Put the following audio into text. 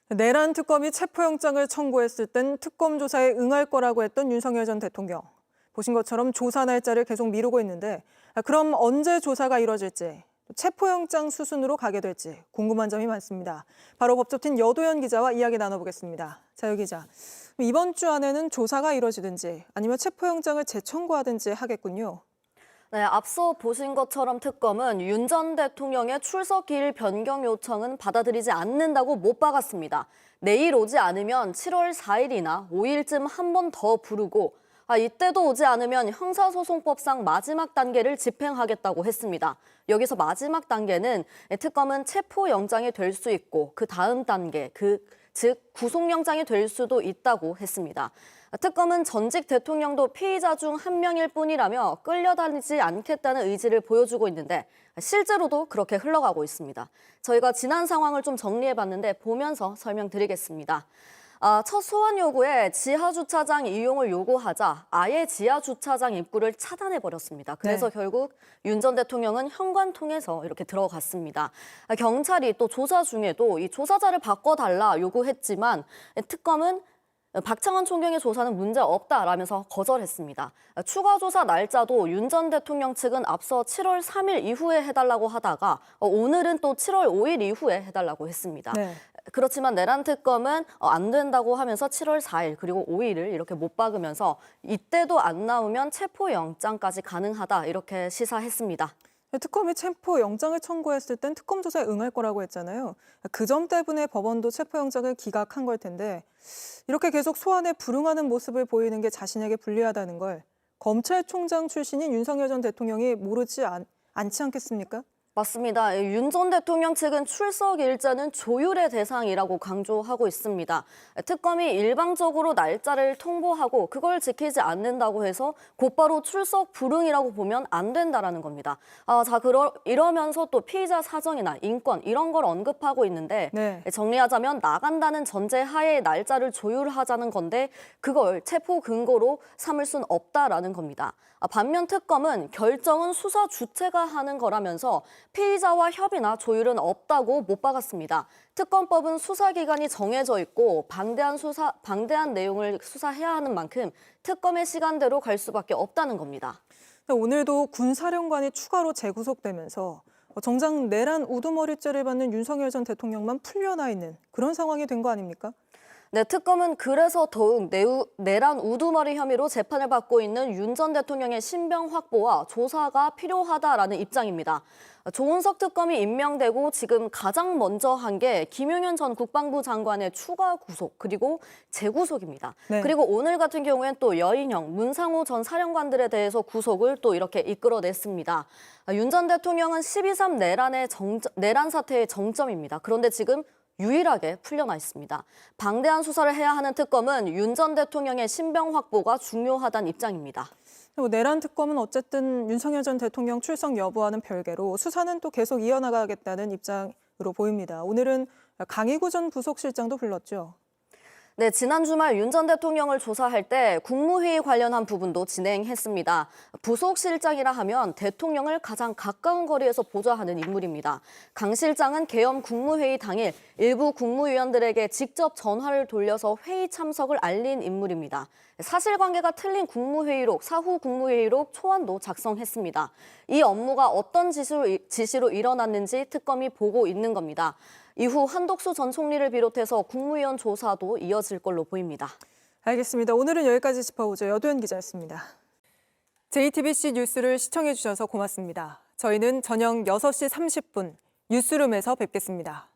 내란 특검이 체포영장을 청구했을 땐 특검 조사에 응할 거라고 했던 윤석열 전 대통령. 보신 것처럼 조사 날짜를 계속 미루고 있는데 그럼 언제 조사가 이뤄질지, 체포영장 수순으로 가게 될지 궁금한 점이 많습니다. 바로 법조팀 여도현 기자와 이야기 나눠보겠습니다. 자, 여 기자. 이번 주 안에는 조사가 이뤄지든지 아니면 체포영장을 재청구하든지 하겠군요. 네, 앞서 보신 것처럼 특검은 윤 전 대통령의 출석 기일 변경 요청은 받아들이지 않는다고 못 박았습니다. 내일 오지 않으면 7월 4일이나 5일쯤 한 번 더 부르고 이때도 오지 않으면 형사소송법상 마지막 단계를 집행하겠다고 했습니다. 여기서 마지막 단계는 특검은 체포영장이 될 수 있고 그 다음 단계, 즉 구속영장이 될 수도 있다고 했습니다. 특검은 전직 대통령도 피의자 중 한 명일 뿐이라며 끌려다니지 않겠다는 의지를 보여주고 있는데 실제로도 그렇게 흘러가고 있습니다. 저희가 지난 상황을 좀 정리해봤는데 보면서 설명드리겠습니다. 첫 소환 요구에 지하주차장 이용을 요구하자 아예 지하주차장 입구를 차단해버렸습니다. 그래서 결국 윤 전 대통령은 현관 통해서 이렇게 들어갔습니다. 경찰이 또 조사 중에도 이 조사자를 바꿔달라 요구했지만 특검은 박창원 총경의 조사는 문제 없다라면서 거절했습니다. 추가 조사 날짜도 윤 전 대통령 측은 앞서 7월 3일 이후에 해달라고 하다가 오늘은 또 7월 5일 이후에 해달라고 했습니다. 네. 그렇지만 내란 특검은 안 된다고 하면서 7월 4일 그리고 5일을 이렇게 못 박으면서 이때도 안 나오면 체포영장까지 가능하다 이렇게 시사했습니다. 특검이 체포영장을 청구했을 땐 특검 조사에 응할 거라고 했잖아요. 그 점 때문에 법원도 체포영장을 기각한 걸 텐데 이렇게 계속 소환에 불응하는 모습을 보이는 게 자신에게 불리하다는 걸 검찰총장 출신인 윤석열 전 대통령이 모르지 않지 않겠습니까? 맞습니다. 윤 전 대통령 측은 출석 일자는 조율의 대상이라고 강조하고 있습니다. 특검이 일방적으로 날짜를 통보하고 그걸 지키지 않는다고 해서 곧바로 출석 불응이라고 보면 안 된다라는 겁니다. 이러면서 또 피의자 사정이나 인권 이런 걸 언급하고 있는데 정리하자면 나간다는 전제 하에 날짜를 조율하자는 건데 그걸 체포 근거로 삼을 순 없다라는 겁니다. 반면 특검은 결정은 수사 주체가 하는 거라면서 피의자와 협의나 조율은 없다고 못 박았습니다. 특검법은 수사기간이 정해져 있고 방대한 내용을 수사해야 하는 만큼 특검의 시간대로 갈 수밖에 없다는 겁니다. 오늘도 군사령관이 추가로 재구속되면서 정작 내란 우두머리죄를 받는 윤석열 전 대통령만 풀려나 있는 그런 상황이 된 거 아닙니까? 네, 특검은 그래서 더욱 내란 우두머리 혐의로 재판을 받고 있는 윤 전 대통령의 신병 확보와 조사가 필요하다라는 입장입니다. 조은석 특검이 임명되고 지금 가장 먼저 한 게 김용현 전 국방부 장관의 추가 구속 그리고 재구속입니다. 그리고 오늘 같은 경우엔 또 여인형, 문상호 전 사령관들에 대해서 구속을 또 이렇게 이끌어냈습니다. 윤 전 대통령은 12.3 내란 사태의 정점입니다. 그런데 지금 유일하게 풀려나 있습니다. 방대한 수사를 해야 하는 특검은 윤 전 대통령의 신병 확보가 중요하다는 입장입니다. 내란 특검은 어쨌든 윤석열 전 대통령 출석 여부와는 별개로 수사는 또 계속 이어나가겠다는 입장으로 보입니다. 오늘은 강희구 전 부속실장도 불렀죠. 네, 지난 주말 윤 전 대통령을 조사할 때 국무회의 관련한 부분도 진행했습니다. 부속실장이라 하면 대통령을 가장 가까운 거리에서 보좌하는 인물입니다. 강 실장은 개엄 국무회의 당일 일부 국무위원들에게 직접 전화를 돌려서 회의 참석을 알린 인물입니다. 사실관계가 틀린 국무회의록, 사후 국무회의록 초안도 작성했습니다. 이 업무가 어떤 지시로 일어났는지 특검이 보고 있는 겁니다. 이후 한덕수 전 총리를 비롯해서 국무위원 조사도 이어질 걸로 보입니다. 알겠습니다. 오늘은 여기까지 짚어보죠. 여도현 기자였습니다. JTBC 뉴스를 시청해 주셔서 고맙습니다. 저희는 저녁 6시 30분 뉴스룸에서 뵙겠습니다.